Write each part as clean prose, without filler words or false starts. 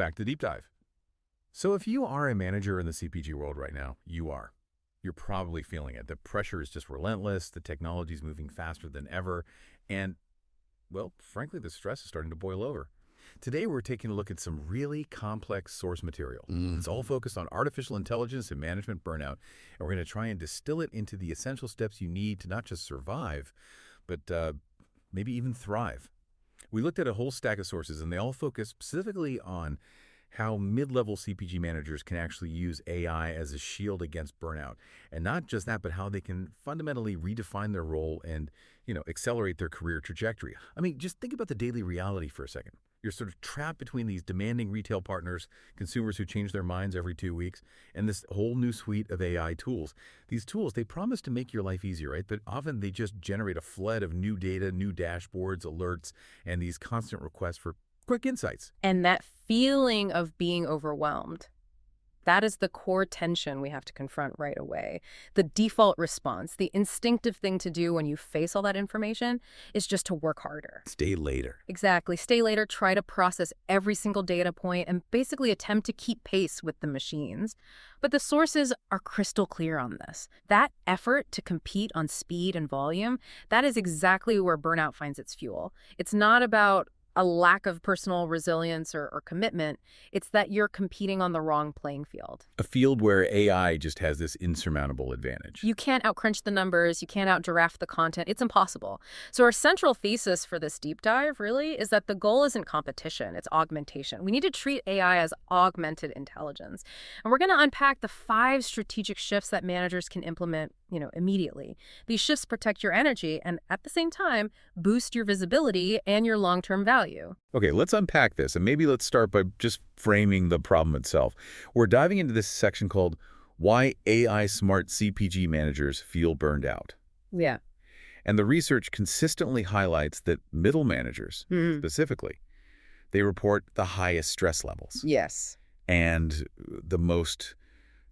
back to the deep dive. So if you are a manager in the CPG world right now, you're probably feeling it. The pressure is just relentless. The technology is moving faster than ever. And, well, frankly, the stress is starting to boil over. Today, we're taking a look at some really complex source material. It's all focused on artificial intelligence and management burnout, and we're going to try and distill it into the essential steps you need to not just survive, but maybe even thrive. We looked at a whole stack of sources, and they all focus specifically on how mid-level CPG managers can actually use AI as a shield against burnout. And not just that, but how they can fundamentally redefine their role and, accelerate their career trajectory. I mean, just think about the daily reality for a second. You're sort of trapped between these demanding retail partners, consumers who change their minds every 2 weeks, and this whole new suite of AI tools. These tools, they promise to make your life easier, right? But often they just generate a flood of new data, new dashboards, alerts, and these constant requests for quick insights. And that feeling of being overwhelmed, that is the core tension we have to confront right away. The default response, the instinctive thing to do when you face all that information is just to work harder. Stay later. Exactly. Stay later, try to process every single data point, and basically attempt to keep pace with the machines. But the sources are crystal clear on this. That effort to compete on speed and volume, that is exactly where burnout finds its fuel. It's not about a lack of personal resilience or commitment. It's that you're competing on the wrong playing field. A field where AI just has this insurmountable advantage. You can't outcrunch the numbers. You can't outgiraffe the content. It's impossible. So our central thesis for this deep dive really is that the goal isn't competition. It's augmentation. We need to treat AI as augmented intelligence. And we're going to unpack the 5 strategic shifts that managers can implement immediately. These shifts protect your energy and at the same time boost your visibility and your long-term value. Okay, let's unpack this, and maybe let's start by just framing the problem itself. We're diving into this section called Why AI Smart CPG Managers Feel Burned Out. Yeah. And the research consistently highlights that middle managers, specifically, they report the highest stress levels. Yes. And the most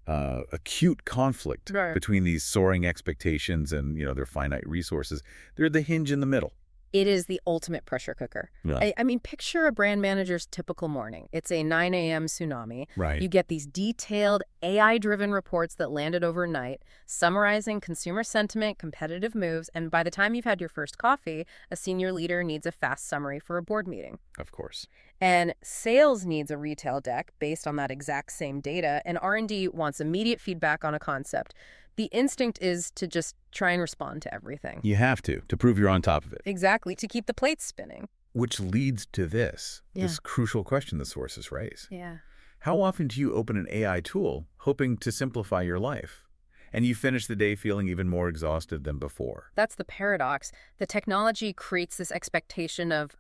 acute conflict between these soaring expectations and, their finite resources. They're the hinge in the middle. It is the ultimate pressure cooker. Yeah. I mean, picture a brand manager's typical morning. It's a 9 a.m. tsunami. Right. You get these detailed AI-driven reports that landed overnight, summarizing consumer sentiment, competitive moves, and by the time you've had your first coffee, a senior leader needs a fast summary for a board meeting. Of course. And sales needs a retail deck based on that exact same data, and R&D wants immediate feedback on a concept. The instinct is to just try and respond to everything. You have to prove you're on top of it. Exactly, to keep the plates spinning. Which leads to this crucial question the sources raise. Yeah. How often do you open an AI tool hoping to simplify your life, and you finish the day feeling even more exhausted than before? That's the paradox. The technology creates this expectation of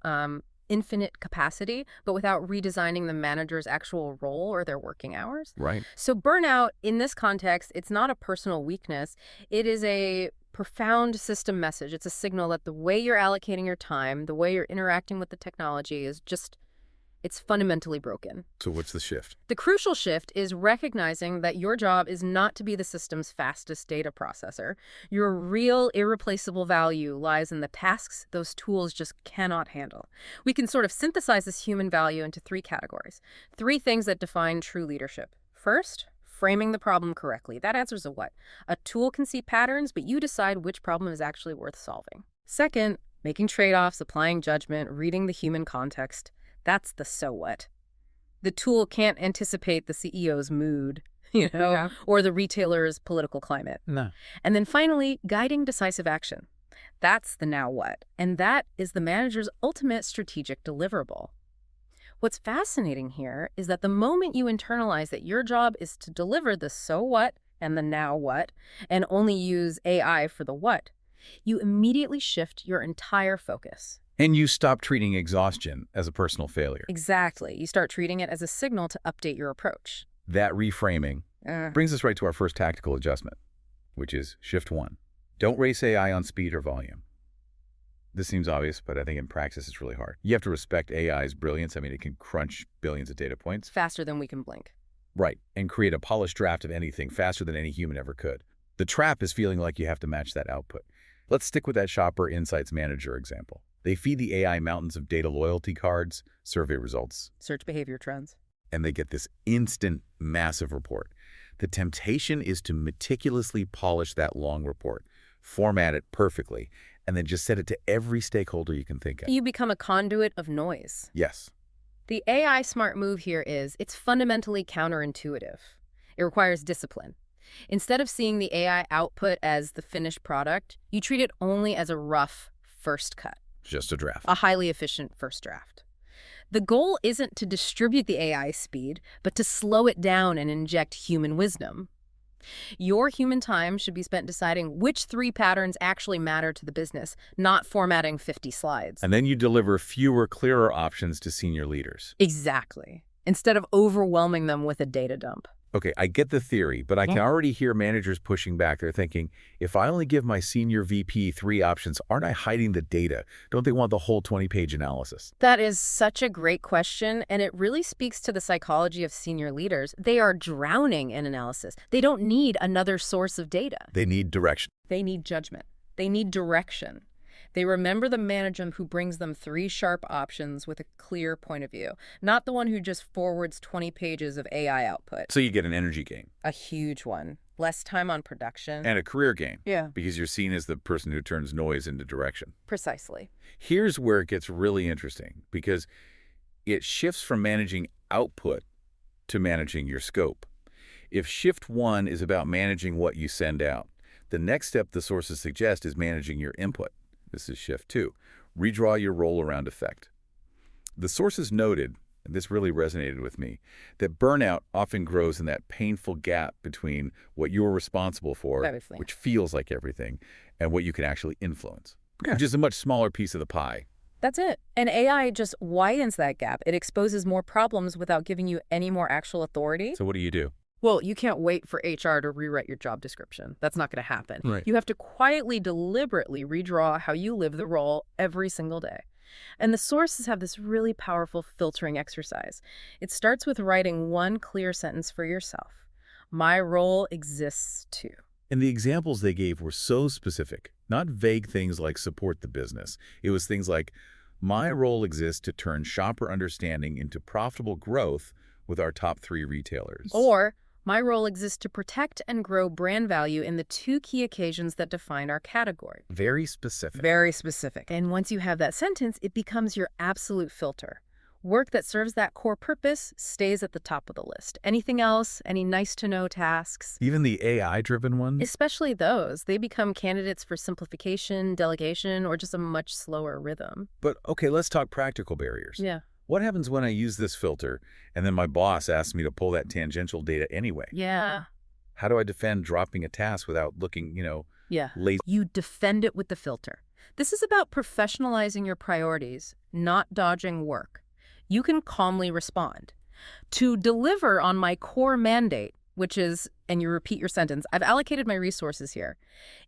infinite capacity, but without redesigning the manager's actual role or their working hours. Right. So burnout, in this context, it's not a personal weakness. It is a profound system message. It's a signal that the way you're allocating your time, the way you're interacting with the technology is just, it's fundamentally broken. So what's the shift? The crucial shift is recognizing that your job is not to be the system's fastest data processor. Your real irreplaceable value lies in the tasks those tools just cannot handle. We can sort of synthesize this human value into 3 categories. 3 things that define true leadership. First, framing the problem correctly. That answers a what? A tool can see patterns, but you decide which problem is actually worth solving. Second, making trade-offs, applying judgment, reading the human context. That's the so what. The tool can't anticipate the CEO's mood, or the retailer's political climate. No. And then finally, guiding decisive action. That's the now what. And that is the manager's ultimate strategic deliverable. What's fascinating here is that the moment you internalize that your job is to deliver the so what and the now what, and only use AI for the what, you immediately shift your entire focus. And you stop treating exhaustion as a personal failure. Exactly. You start treating it as a signal to update your approach. That reframing brings us right to our first tactical adjustment, which is shift 1. Don't race AI on speed or volume. This seems obvious, but I think in practice it's really hard. You have to respect AI's brilliance. I mean, it can crunch billions of data points. Faster than we can blink. Right, and create a polished draft of anything faster than any human ever could. The trap is feeling like you have to match that output. Let's stick with that Shopper Insights Manager example. They feed the AI mountains of data loyalty cards, survey results, Search behavior trends. and they get this instant, massive report. The temptation is to meticulously polish that long report, format it perfectly, and then just set it to every stakeholder you can think of. You become a conduit of noise. Yes. The AI smart move here is it's fundamentally counterintuitive. It requires discipline. Instead of seeing the AI output as the finished product, you treat it only as a rough first cut. Just a draft. A highly efficient first draft. The goal isn't to distribute the AI speed, but to slow it down and inject human wisdom. Your human time should be spent deciding which 3 patterns actually matter to the business, not formatting 50 slides. And then you deliver fewer, clearer options to senior leaders. Exactly. Instead of overwhelming them with a data dump. Okay, I get the theory, but I can already hear managers pushing back. They're thinking, if I only give my senior VP 3 options, aren't I hiding the data? Don't they want the whole 20-page analysis? That is such a great question, and it really speaks to the psychology of senior leaders. They are drowning in analysis. They don't need another source of data. They need direction. They need judgment. They need direction. They remember the manager who brings them 3 sharp options with a clear point of view, not the one who just forwards 20 pages of AI output. So you get an energy gain. A huge one. Less time on production. And a career gain. Yeah. Because you're seen as the person who turns noise into direction. Precisely. Here's where it gets really interesting, because it shifts from managing output to managing your scope. If shift 1 is about managing what you send out, the next step the sources suggest is managing your input. This is shift 2. Redraw your roll-around effect. The sources noted, and this really resonated with me, that burnout often grows in that painful gap between what you're responsible for, Obviously. which feels like everything, and what you can actually influence, which is a much smaller piece of the pie. That's it. And AI just widens that gap. It exposes more problems without giving you any more actual authority. So what do you do? Well, you can't wait for HR to rewrite your job description. That's not going to happen. Right. You have to quietly, deliberately redraw how you live the role every single day. And the sources have this really powerful filtering exercise. It starts with writing one clear sentence for yourself. My role exists too. And the examples they gave were so specific, not vague things like support the business. It was things like, my role exists to turn shopper understanding into profitable growth with our top 3 retailers. Or, my role exists to protect and grow brand value in the 2 key occasions that define our category. Very specific. Very specific. And once you have that sentence, it becomes your absolute filter. Work that serves that core purpose stays at the top of the list. Anything else, any nice-to-know tasks, Even the AI-driven ones? especially those, they become candidates for simplification, delegation, or just a much slower rhythm. But okay, let's talk practical barriers. Yeah. What happens when I use this filter and then my boss asks me to pull that tangential data anyway? Yeah. How do I defend dropping a task without looking, Yeah. lazy? You defend it with the filter. This is about professionalizing your priorities, not dodging work. You can calmly respond. To deliver on my core mandate, which is, and you repeat your sentence, I've allocated my resources here.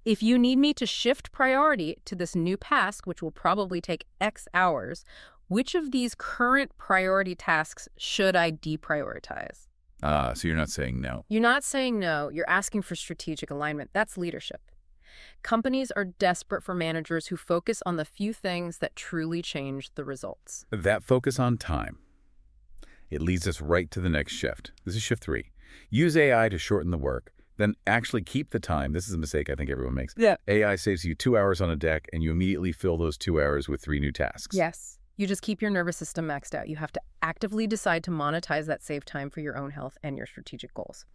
If you need me to shift priority to this new task, which will probably take X hours, which of these current priority tasks should I deprioritize? So you're not saying no. You're not saying no, you're asking for strategic alignment. That's leadership. Companies are desperate for managers who focus on the few things that truly change the results. That focus on time. It leads us right to the next shift. This is shift 3. Use AI to shorten the work, then actually keep the time. This is a mistake I think everyone makes. Yeah. AI saves you 2 hours on a deck, and you immediately fill those 2 hours with 3 new tasks. Yes. You just keep your nervous system maxed out. You have to actively decide to monetize that saved time for your own health and your strategic goals.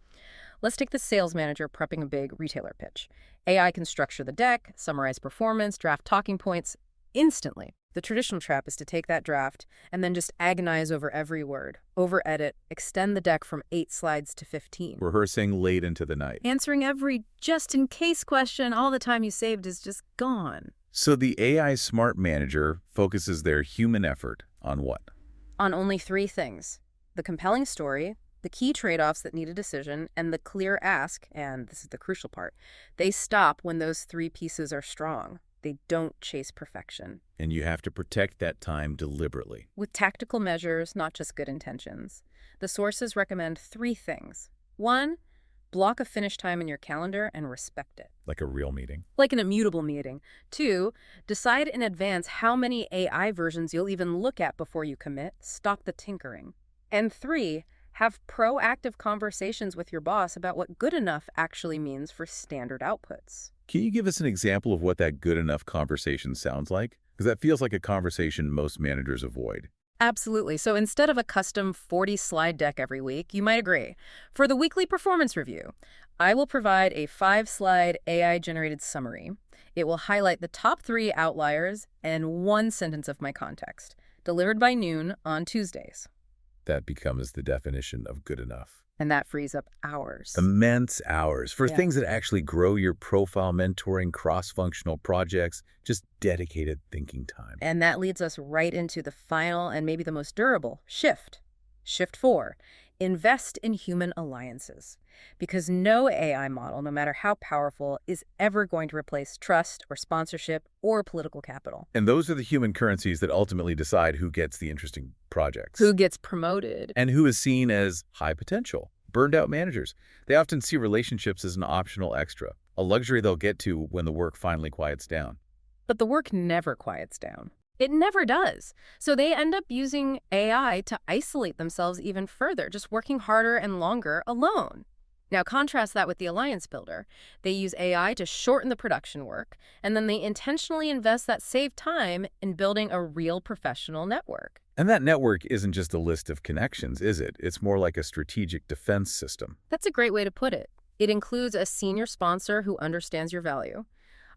Let's take the sales manager prepping a big retailer pitch. AI can structure the deck, summarize performance, draft talking points instantly. The traditional trap is to take that draft and then just agonize over every word, over-edit, extend the deck from 8 slides to 15. Rehearsing late into the night. Answering every just-in-case question, all the time you saved is just gone. So the AI smart manager focuses their human effort on what? On only 3 things: the compelling story, the key trade-offs that need a decision, and the clear ask, and this is the crucial part. They stop when those 3 pieces are strong. They don't chase perfection. And you have to protect that time deliberately. With tactical measures, not just good intentions. The sources recommend 3 things. 1, block a finish time in your calendar and respect it. Like a real meeting. Like an immutable meeting. 2, decide in advance how many AI versions you'll even look at before you commit. Stop the tinkering. And 3, Have proactive conversations with your boss about what good enough actually means for standard outputs. Can you give us an example of what that good enough conversation sounds like? Because that feels like a conversation most managers avoid. Absolutely. So instead of a custom 40-slide deck every week, you might agree. For the weekly performance review, I will provide a 5-slide AI-generated summary. It will highlight the top 3 outliers and 1 sentence of my context, delivered by noon on Tuesdays. That becomes the definition of good enough. And that frees up hours. Immense hours for Yeah. things that actually grow your profile, mentoring, cross-functional projects, just dedicated thinking time. And that leads us right into the final and maybe the most durable shift. Shift 4, invest in human alliances. Because no AI model, no matter how powerful, is ever going to replace trust or sponsorship or political capital. And those are the human currencies that ultimately decide who gets the interesting projects. Who gets promoted? And who is seen as high potential. Burned out managers. They often see relationships as an optional extra, a luxury they'll get to when the work finally quiets down. But the work never quiets down. It never does. So they end up using AI to isolate themselves even further, just working harder and longer alone. Now contrast that with the Alliance Builder. They use AI to shorten the production work, and then they intentionally invest that saved time in building a real professional network. And that network isn't just a list of connections, is it? It's more like a strategic defense system. That's a great way to put it. It includes a senior sponsor who understands your value,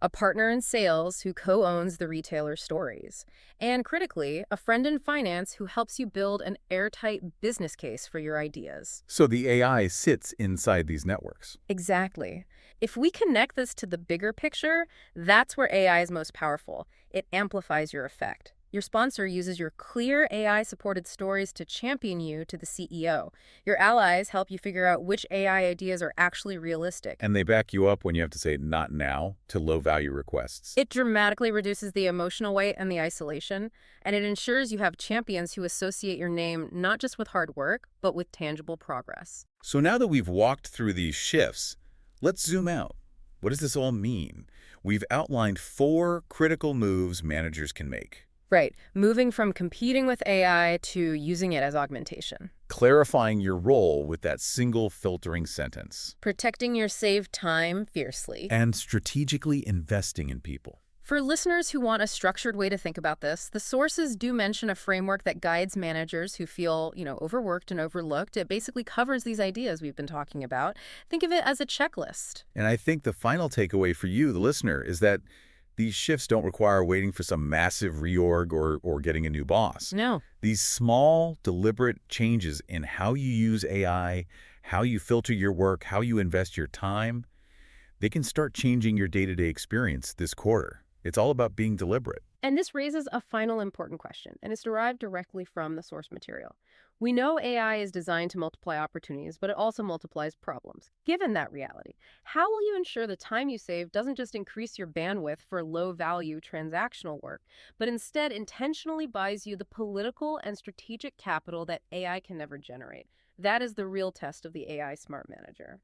a partner in sales who co-owns the retailer's stories, and critically, a friend in finance who helps you build an airtight business case for your ideas. So the AI sits inside these networks. Exactly. If we connect this to the bigger picture, that's where AI is most powerful. It amplifies your effect. Your sponsor uses your clear AI-supported stories to champion you to the CEO. Your allies help you figure out which AI ideas are actually realistic. And they back you up when you have to say not now to low-value requests. It dramatically reduces the emotional weight and the isolation, and it ensures you have champions who associate your name not just with hard work, but with tangible progress. So now that we've walked through these shifts, let's zoom out. What does this all mean? We've outlined 4 critical moves managers can make. Right. Moving from competing with AI to using it as augmentation. Clarifying your role with that single filtering sentence. Protecting your saved time fiercely. And strategically investing in people. For listeners who want a structured way to think about this, the sources do mention a framework that guides managers who feel, overworked and overlooked. It basically covers these ideas we've been talking about. Think of it as a checklist. And I think the final takeaway for you, the listener, is that these shifts don't require waiting for some massive reorg or getting a new boss. No. These small, deliberate changes in how you use AI, how you filter your work, how you invest your time, they can start changing your day-to-day experience this quarter. It's all about being deliberate. And this raises a final important question, and it's derived directly from the source material. We know AI is designed to multiply opportunities, but it also multiplies problems. Given that reality, how will you ensure the time you save doesn't just increase your bandwidth for low-value transactional work, but instead intentionally buys you the political and strategic capital that AI can never generate? That is the real test of the AI smart manager.